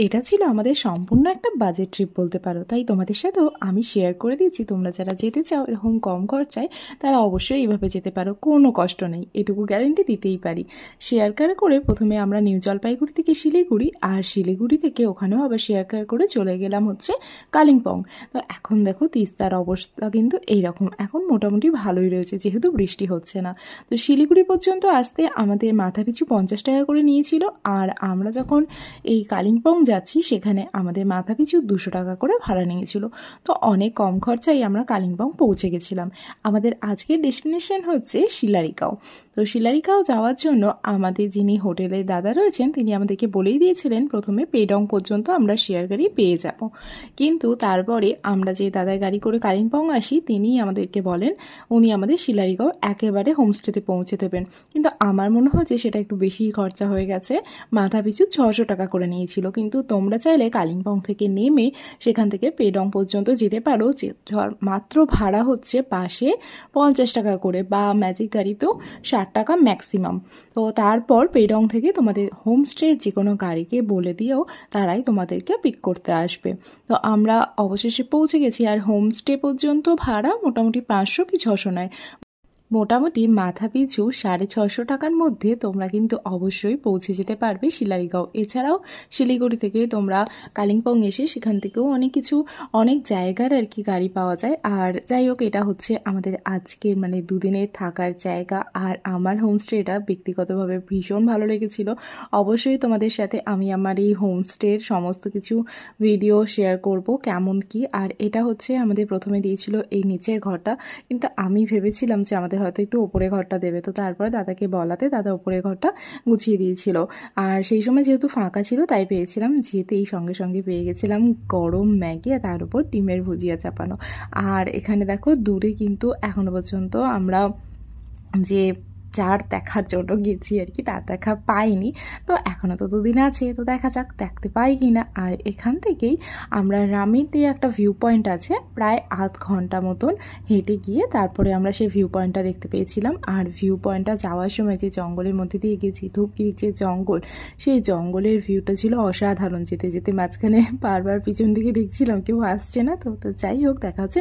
এটা ছিল আমাদের সম্পূর্ণ একটা বাজেট ট্রিপ বলতে পারো। তাই তোমাদের সাথেও আমি শেয়ার করে দিচ্ছি, তোমরা যারা যেতে চাও এরকম কম খরচায় তারা অবশ্যই এইভাবে যেতে পারো, কোনো কষ্ট নেই, এটুকু গ্যারেন্টি দিতেই পারি। শেয়ার কার করে প্রথমে আমরা নিউ জলপাইগুড়ি থেকে শিলিগুড়ি, আর শিলিগুড়ি থেকে ওখানেও আবার শেয়ার কার করে চলে গেলাম হচ্ছে কালিম্পং। তো এখন দেখো তিস্তার অবস্থা কিন্তু এইরকম, এখন মোটামুটি ভালোই রয়েছে যেহেতু বৃষ্টি হচ্ছে না। তো শিলিগুড়ি পর্যন্ত আসতে আমাদের মাথাপিছু 50 টাকা করে নিয়েছিল, আর আমরা যখন এই কালিম্পং যাচ্ছি সেখানে আমাদের মাথাপিছু 200 টাকা করে ভাড়া নিয়েছিল। তো অনেক কম খরচায় আমরা কালিম্পং পৌঁছে গেছিলাম। আমাদের আজকের ডেস্টিনেশন হচ্ছে শিলারিকাও। তো শিলারিকাও যাওয়ার জন্য আমাদের যিনি হোটেলের দাদা রয়েছেন তিনি আমাদেরকে বলেই দিয়েছিলেন প্রথমে পেডং পর্যন্ত আমরা শেয়ার গাড়ি পেয়ে যাব, কিন্তু তারপরে আমরা যে দাদার গাড়ি করে কালিম্পং আসি তিনিই আমাদেরকে বলেন উনি আমাদের শিলারিকাও একেবারে হোমস্টেতে পৌঁছে দেবেন। কিন্তু আমার মনে হচ্ছে সেটা একটু বেশি খরচা হয়ে গেছে, মাথাপিছু 600 টাকা করে নিয়েছিল। কিন্তু তোমরা চাইলে কালিম্পং থেকে নেমে সেখান থেকে পেডং পর্যন্ত যেতে পারো, যে মাত্র ভাড়া হচ্ছে বাসে 50 টাকা করে, বা ম্যাজিক গাড়িতেও 60 টাকা ম্যাক্সিমাম। তো তারপর পেডং থেকে তোমাদের হোমস্টে যে কোনো গাড়িকে বলে দিয়েও তারাই তোমাদেরকে পিক করতে আসবে। তো আমরা অবশেষে পৌঁছে গেছি, আর হোমস্টে পর্যন্ত ভাড়া মোটামুটি 500 কি 600 নেয়। মোটামুটি মাথাপিছু 650 টাকার মধ্যে তোমরা কিন্তু অবশ্যই পৌঁছে যেতে পারবে শিলারিগাঁও। এছাড়াও শিলিগুড়ি থেকে তোমরা কালিম্পং এসে সেখান থেকেও অনেক জায়গার আর কি গাড়ি পাওয়া যায়। আর যাই হোক, এটা হচ্ছে আমাদের আজকের মানে দুদিনের থাকার জায়গা, আর আমার হোমস্টেটা ব্যক্তিগতভাবে ভীষণ ভালো লেগেছিল। অবশ্যই তোমাদের সাথে আমি আমার এই হোমস্টের সমস্ত কিছু ভিডিও শেয়ার করব কেমন কি। আর এটা হচ্ছে আমাদের প্রথমে দিয়েছিল এই নিচের ঘরটা, কিন্তু আমি ভেবেছিলাম যে আমাদের হয়তো একটু ওপরে ঘরটা দেবে, তো তারপরে দাদাকে বলাতে দাদা ওপরে ঘরটা গুছিয়ে দিয়েছিল। আর সেই সময় যেহেতু ফাঁকা ছিল তাই পেয়েছিলাম, যেতেই সঙ্গে সঙ্গে পেয়ে গেছিলাম গরম ম্যাগি আর তার উপর ডিমের ভুজিয়া চাপানো। আর এখানে দেখো দূরে কিন্তু এখনো পর্যন্ত আমরা যে যার দেখার জন্য গেছি আর কি তার দেখা পাইনি। তো এখনও তো দুদিন আছে, তো দেখা যাক দেখতে পাই কি না। আর এখান থেকেই আমরা রামেতে একটা ভিউ পয়েন্ট আছে, প্রায় আধ ঘন্টা মতন হেঁটে গিয়ে তারপরে আমরা সেই ভিউ পয়েন্টটা দেখতে পেয়েছিলাম। আর ভিউ পয়েন্টটা যাওয়ার সময় যে জঙ্গলের মধ্যে দিয়ে গেছি, ধূপগিরির যে জঙ্গল, সেই জঙ্গলের ভিউটা ছিল অসাধারণ। যেতে যেতে মাঝখানে বারবার পিছন দিকে দেখছিলাম কেউ আসছে না। তো যাই হোক, দেখা হচ্ছে